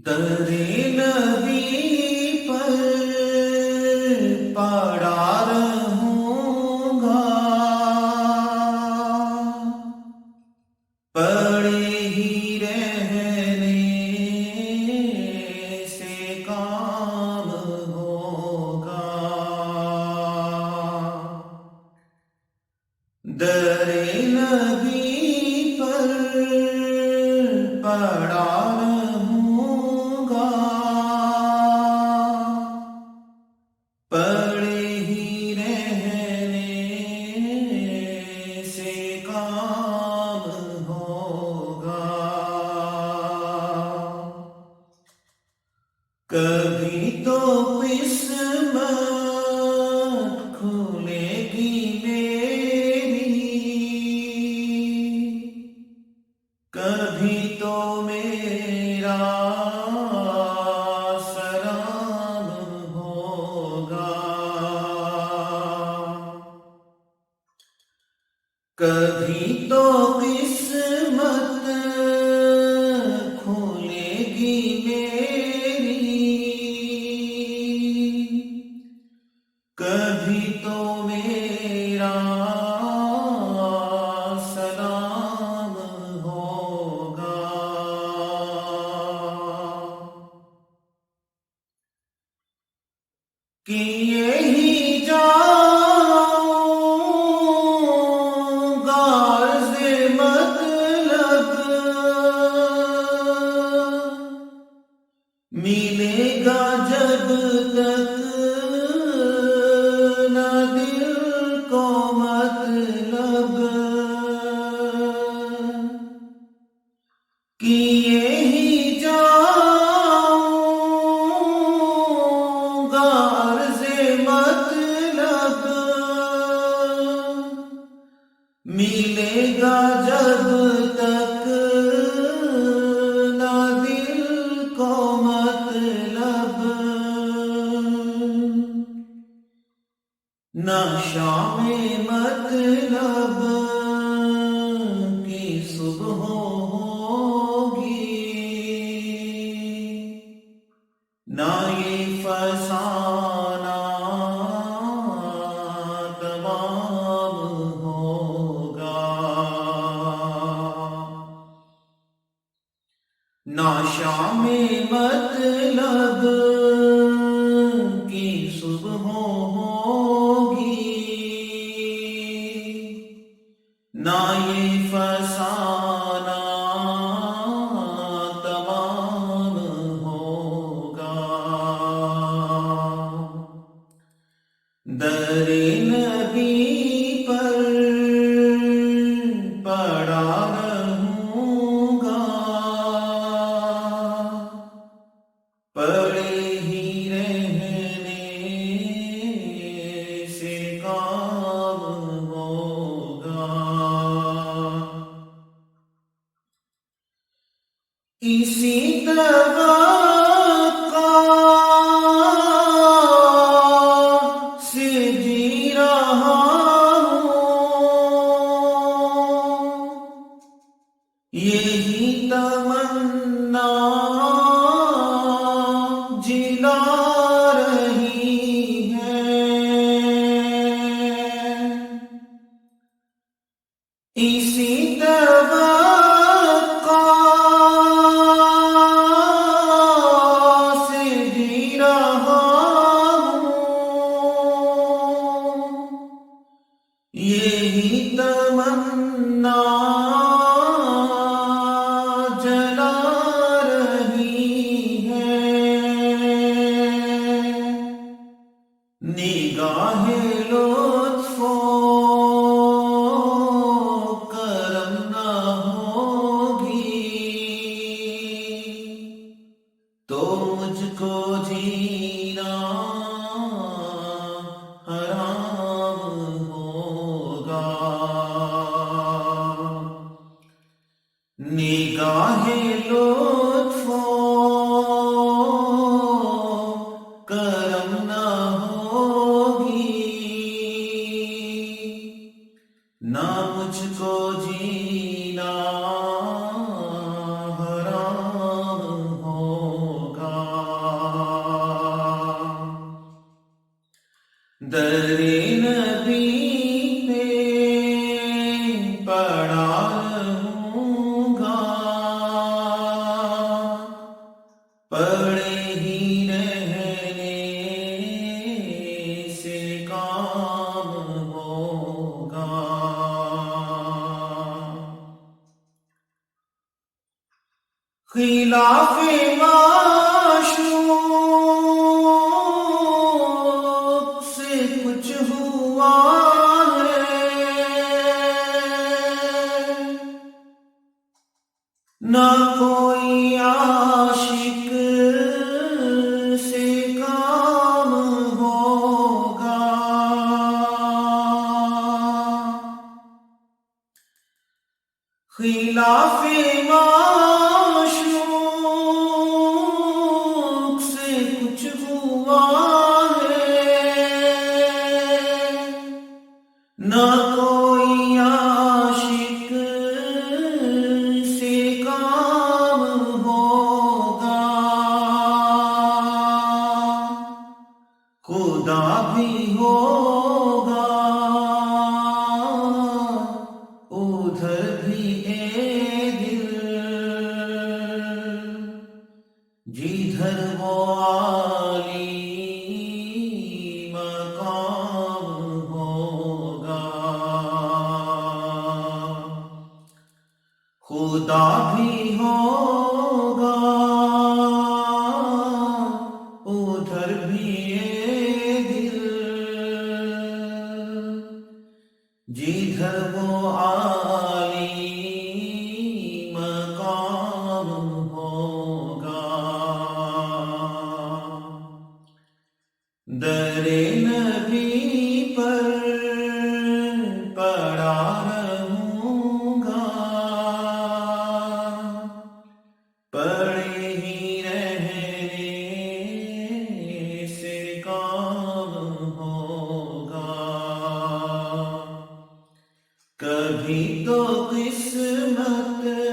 در-e-Nabi پر پڑا رہوں گا، پڑے ہی رہنے سے کام ہوگا۔ در-e-Nabi پر پڑا پڑے ہی رہنے سے کام ہوگا۔ کبھی تو قسمت کھلے گی میری، کبھی تو میرا کبھی تو قسمت کھلے گی میری، کبھی تو میرا سلام ہوگا۔ کہ یہی ملے گا جب تک نہ دل کو مطلب، کہ یہی جاؤں گا عرض مطلب، ملے گا جب تک نہ شام مطلب کی صبح ہوگی، نہ یہ فسانہ تمام ہوگا۔ نہ شام مطلب کی صبح نہ یہ فسانہ تمام ہوگا۔ در-e-Nabi پر پڑا رہوں گا، پڑے ہی رہنے سے کام ہوگا۔ اسی توقع سے جی رہا ہوں، یہی تمنا جلا رہی ہے، اسی یہی تمنا جلا رہی ہے، نگاہ لطف و کرم نہ ہوگی تو مجھ کو جینا حرام ہوگا۔ نگاہ لطف و کرم نہ ہوگی، نہ مجھ کو جینا حرام ہوگا۔ در-e-Nabi پہ پڑا رہوں گا، پڑے ہی رہنے سے کام ہوگا۔ خلاف معشوق سے کچھ ہوا ہے، نہ کوئی عاشق سے کام ہوگا۔ خلاف معشوق سے کچھ ہوا ہے، نہ کوئی عاشق سے کام ہوگا۔ خدا بھی ہوگا ادھر بھی اے دل، جدھر وہ عالی مقام ہوگا۔ خدا بھی ہوگا ادھر بھی اے دل، جدھر وہ عالی مقام ہوگا۔ در-e-Nabi پر پڑا رہوں گا، پڑے ہی رہنے سے کام ہوگا۔ کبھی تو قسمت